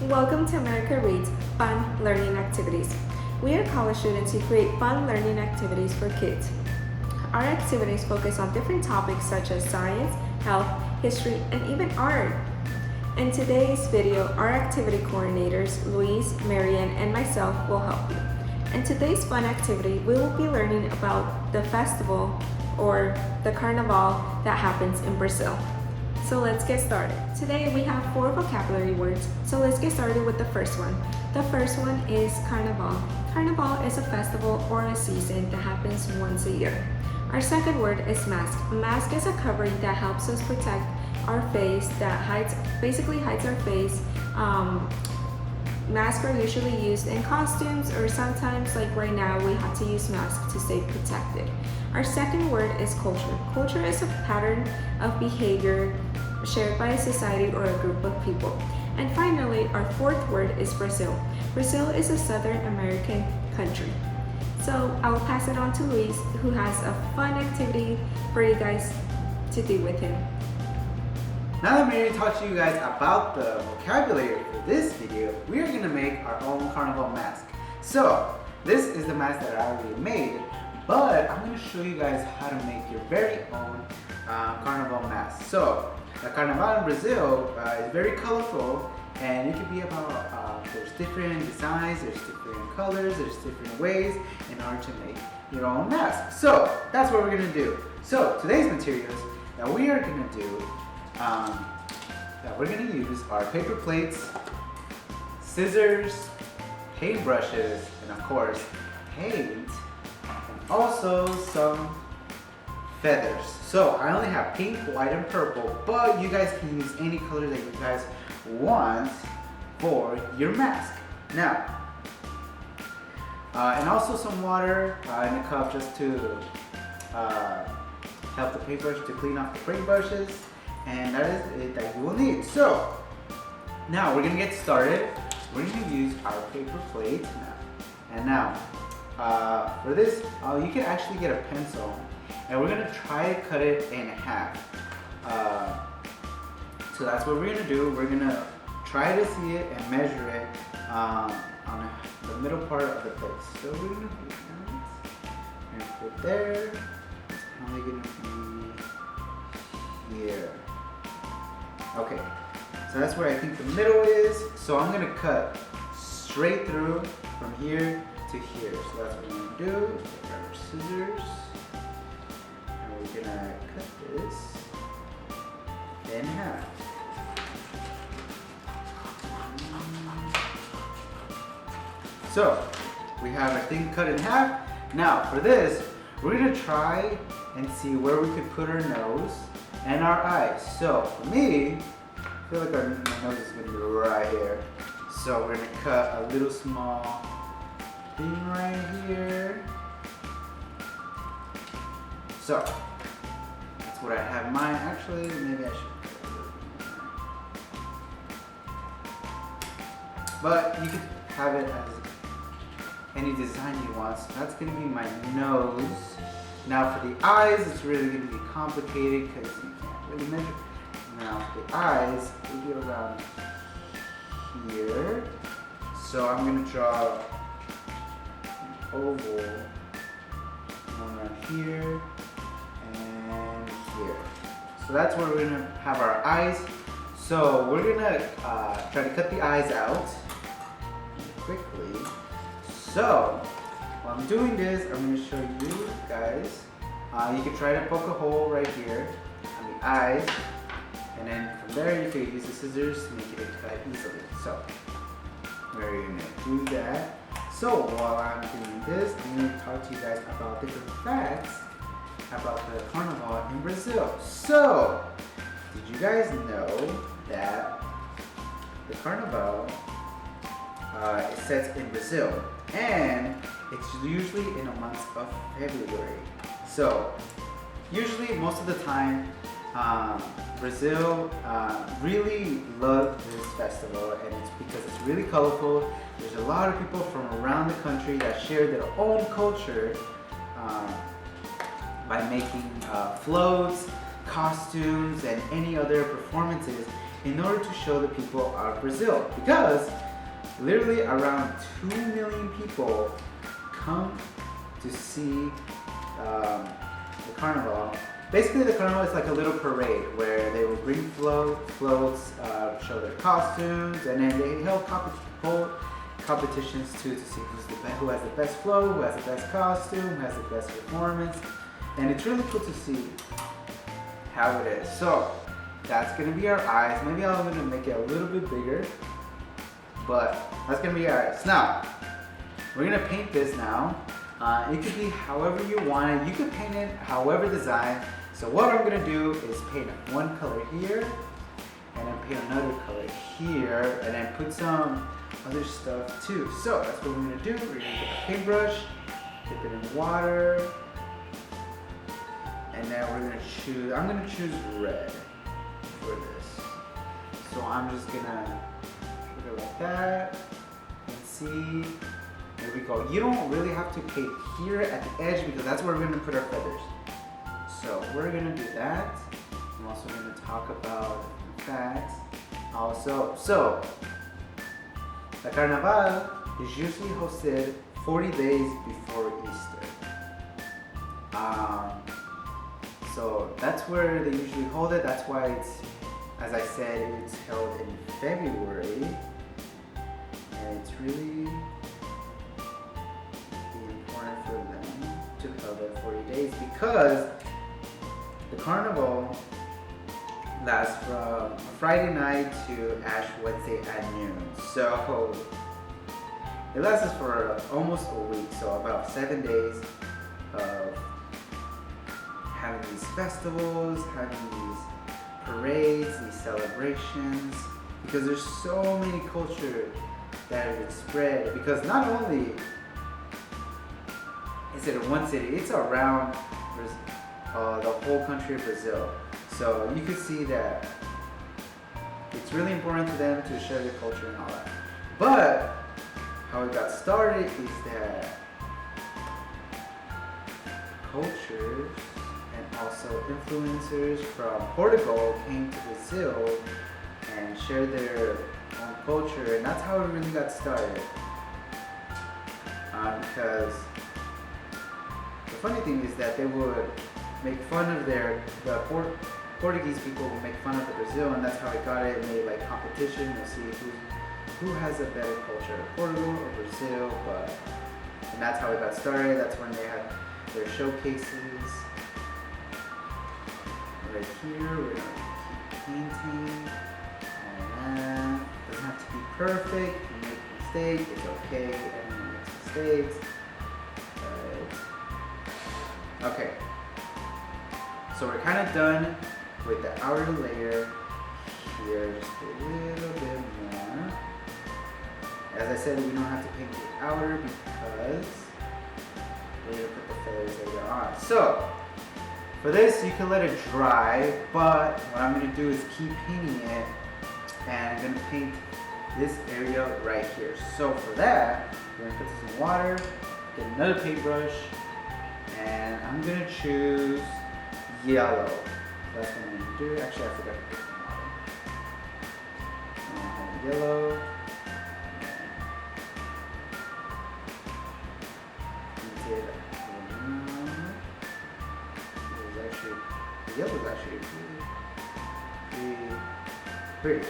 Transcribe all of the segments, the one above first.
Welcome to America Reads Fun Learning Activities. We are college students who create fun learning activities for kids. Our activities focus on different topics such as science, health, history, and even art. In today's video, our activity coordinators, Louise, Marian, and myself will help you. In today's fun activity, we will be learning about the festival or the Carnaval that happens in Brazil. So let's get started. Today we have 4 vocabulary words, so let's get started with the first one. The first one is Carnaval. Carnaval is a festival or a season that happens once a year. Our second word is mask. A mask is a covering that helps us protect our face, that basically hides our face. Masks are usually used in costumes, or sometimes, like right now, we have to use masks to stay protected. Our second word is culture. Culture is a pattern of behavior shared by a society or a group of people. And finally, our fourth word is Brazil. Brazil is a Southern American country. So I will pass it on to Luis, who has a fun activity for you guys to do with him. Now that Mary taught you guys about the vocabulary for this video, we are going to make our own Carnival mask. So this is the mask that I already made, but I'm going to show you guys how to make your very own Carnival mask. So the Carnaval in Brazil is very colorful, and it can be about, there's different designs, there's different colors, there's different ways in order to make your own mask. So that's what we're going to do. So today's materials that we are going to do that we're going to use are paper plates, scissors, paint brushes, and of course paint, and also some feathers. So I only have pink, white, and purple, but you guys can use any color that you guys want for your mask. Now, and also some water in a cup just to help the paintbrush to clean off the paint brushes. And that is it that you will need. So now we're gonna get started. We're gonna use our paper plate now. And now for this, you can actually get a pencil, and we're gonna try to cut it in half. So that's what we're gonna do. We're gonna try to see it and measure it on the middle part of the plate. So we're gonna do that. We're gonna put there. It's probably gonna be here. Okay, so that's where I think the middle is. So I'm gonna cut straight through from here to here. So that's what we're gonna do. Take our scissors, and we're gonna cut this in half. So we have our thing cut in half. Now for this, we're gonna try and see where we could put our nose and our eyes. So for me, I feel like my nose is gonna be right here. So we're gonna cut a little small thing right here. So that's what I have mine. Actually, maybe I should cut a little bit more. But you could have it as any design you want. So that's gonna be my nose. Now for the eyes, it's really going to be complicated because you can't really measure. Now the eyes will be around here. So I'm going to draw an oval around here and here. So that's where we're going to have our eyes. So we're going to try to cut the eyes out quickly. So while I'm doing this, I'm going to show you guys. You can try to poke a hole right here on the eyes, and then from there you can use the scissors to make it cut easily. So we're going to do that. So while I'm doing this, I'm going to talk to you guys about different facts about the Carnival in Brazil. So did you guys know that the Carnival is set in Brazil, and it's usually in the month of February. So usually most of the time Brazil really loves this festival, and it's because it's really colorful. There's a lot of people from around the country that share their own culture by making floats, costumes, and any other performances in order to show the people of Brazil, because literally around 2 million people come to see the carnival. Basically, the carnival is like a little parade where they will bring floats, show their costumes, and then they hold competitions too, to see who has the best float, who has the best costume, who has the best performance, and it's really cool to see how it is. So that's gonna be our eyes. Maybe I'm gonna make it a little bit bigger, but that's gonna be our eyes. Now we're gonna paint this now. It could be however you want it. You could paint it however designed. So what I'm gonna do is paint one color here, and then paint another color here, and then put some other stuff too. So that's what we're gonna do. We're gonna get a paintbrush, dip it in water, and then we're gonna choose, I'm gonna choose red for this. So I'm just gonna put it like that, and see, there we go. You don't really have to paint here at the edge because that's where we're gonna put our feathers. So we're gonna do that. I'm also gonna talk about that also. So the Carnaval is usually hosted 40 days before Easter. So that's where they usually hold it. That's why it's, as I said, it's held in February, and it's really important for them to hold it 40 days because the carnival lasts from Friday night to Ash Wednesday at noon. So it lasts for almost a week, so about 7 days of having these festivals, having these parades, these celebrations, because there's so many culture that have been spread. Because not only is it in one city, it's around the whole country of Brazil. So you could see that it's really important to them to share their culture and all that. But how it got started is that cultures and also influencers from Portugal came to Brazil and shared their own culture, and that's how it really got started. Because the funny thing is that they would make fun of Portuguese people would make fun of the Brazil, and that's how it got it. And made like competition to see who has a better culture, Portugal or Brazil. And that's how it got started. That's when they had their showcases. Right here, we're gonna keep painting. And it doesn't have to be perfect. You make a mistake, it's okay. Everyone makes mistakes. Okay. So we're kind of done with the outer layer here, just a little bit more. As I said, we don't have to paint the outer because we're going to put the feathers later on. So for this, you can let it dry, but what I'm going to do is keep painting it, and I'm going to paint this area right here. So for that, we're going to put this in water, get another paintbrush, and I'm going to choose yellow. That's what I'm going to do. Actually, I forgot to put some water. And I have yellow. The yellow is actually pretty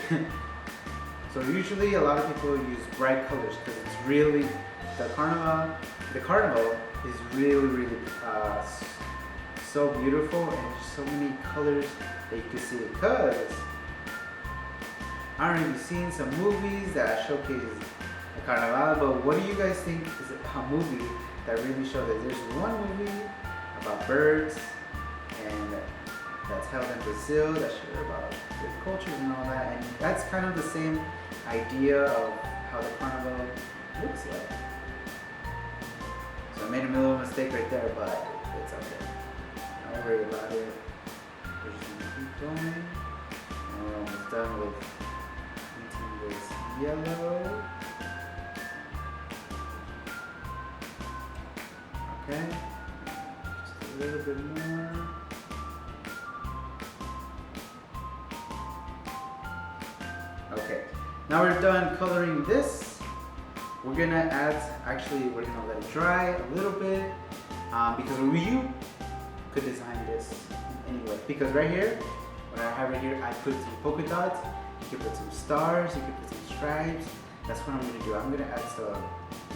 So usually a lot of people use bright colors because it's really, the carnival is really so beautiful, and there's so many colors that you can see. Because I don't know if you've seen some movies that showcase the Carnaval, but what do you guys think is a movie that really shows it? There's one movie about birds, and that's held in Brazil, that share about their cultures and all that, and that's kind of the same idea of how the Carnival looks like. So I made a little mistake right there, but it's okay. Don't worry about it. We're just gonna keep going. And we're almost done with painting this yellow. Okay. Just a little bit more. Now we're done coloring this. We're gonna add, actually we're gonna let it dry a little bit because you could design this anyway. Because right here, what I have right here, I put some polka dots, you can put some stars, you can put some stripes. That's what I'm gonna do. I'm gonna add some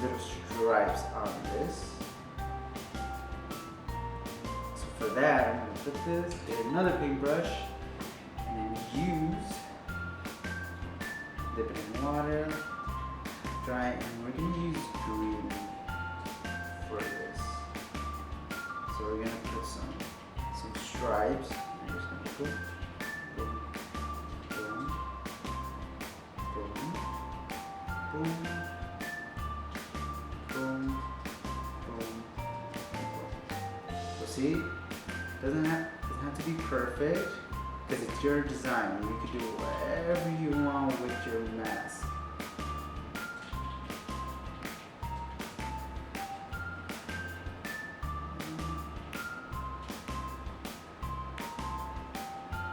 little stripes on this. So for that, I'm gonna put this, get another paintbrush, and then dip it in water, dry, and we're gonna use green for this. So we're gonna put some stripes. I'm just gonna put boom, boom, boom, boom, boom, boom, boom. So see, doesn't have to be perfect because it's your design. You can do whatever you want with your mask.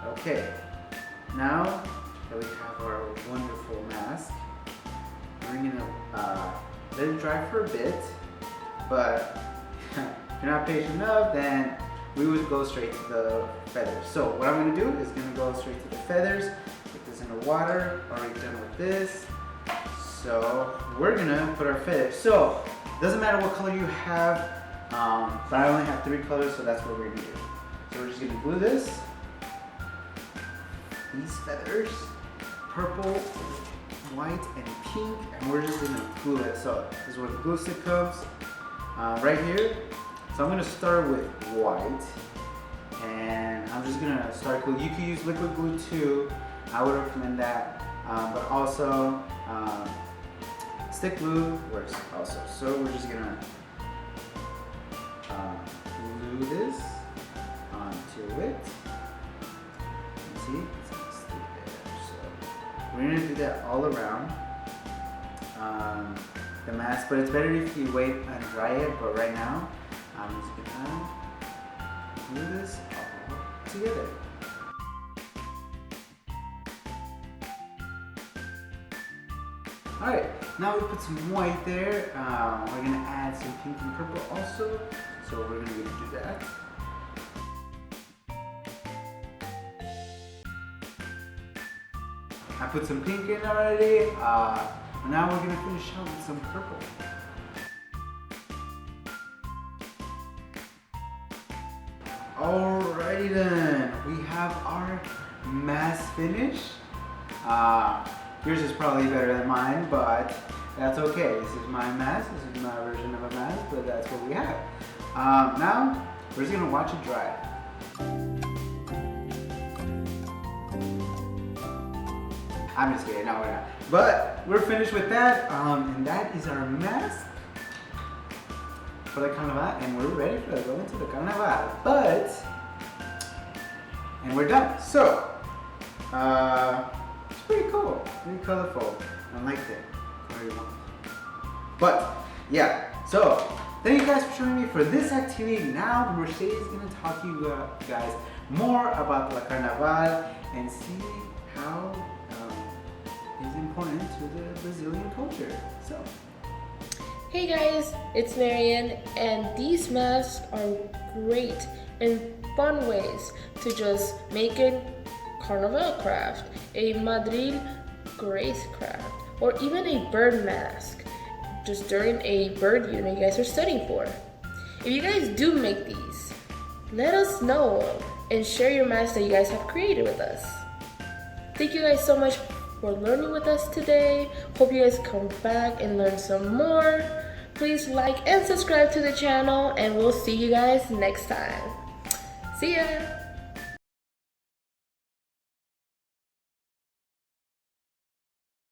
Okay, now that we have our wonderful mask, we're gonna let it dry for a bit, but if you're not patient enough, then we would go straight to the feathers. So what I'm gonna do is gonna go straight to the feathers, put this in the water, already done with this. So we're gonna put our feathers. So it doesn't matter what color you have, but I only have 3 colors, so that's what we're gonna do. So we're just gonna glue this. These feathers, purple, white, and pink, and we're just gonna glue it. So this is where the glue stick comes, right here. So I'm gonna start with white, and I'm just gonna start glue. You can use liquid glue too. I would recommend that, but also stick glue works also. So we're just gonna glue this onto it. See? We're gonna do that all around the mask, but it's better if you wait and dry it. But right now, I'm just gonna glue this all together. All right, now we put some white there. We're gonna add some pink and purple also. So we're gonna do that. I put some pink in already. Now we're gonna finish out with some purple. Alrighty then, we have our mask finished. Yours is probably better than mine, but that's okay. This is my mask, this is my version of a mask, but that's what we have. Now, we're just gonna watch it dry. I'm just kidding, no we're not. But we're finished with that, and that is our mask for the Carnival, and we're ready to go into the Carnaval. And we're done. So, it's pretty cool, pretty colorful. I liked it. Very well. But, yeah, so thank you guys for joining me for this activity. Now, Mercedes is going to talk to you guys more about the Carnaval and see how is important to the Brazilian culture. So, hey guys, it's Marianne, and these masks are great and fun ways to just make a Carnival craft, a Madrid grace craft, or even a bird mask just during a bird unit you guys are studying for. If you guys do make these, let us know and share your masks that you guys have created with us. Thank you guys so much for learning with us today. Hope you guys come back and learn some more. Please like and subscribe to the channel, and we'll see you guys next time. See ya!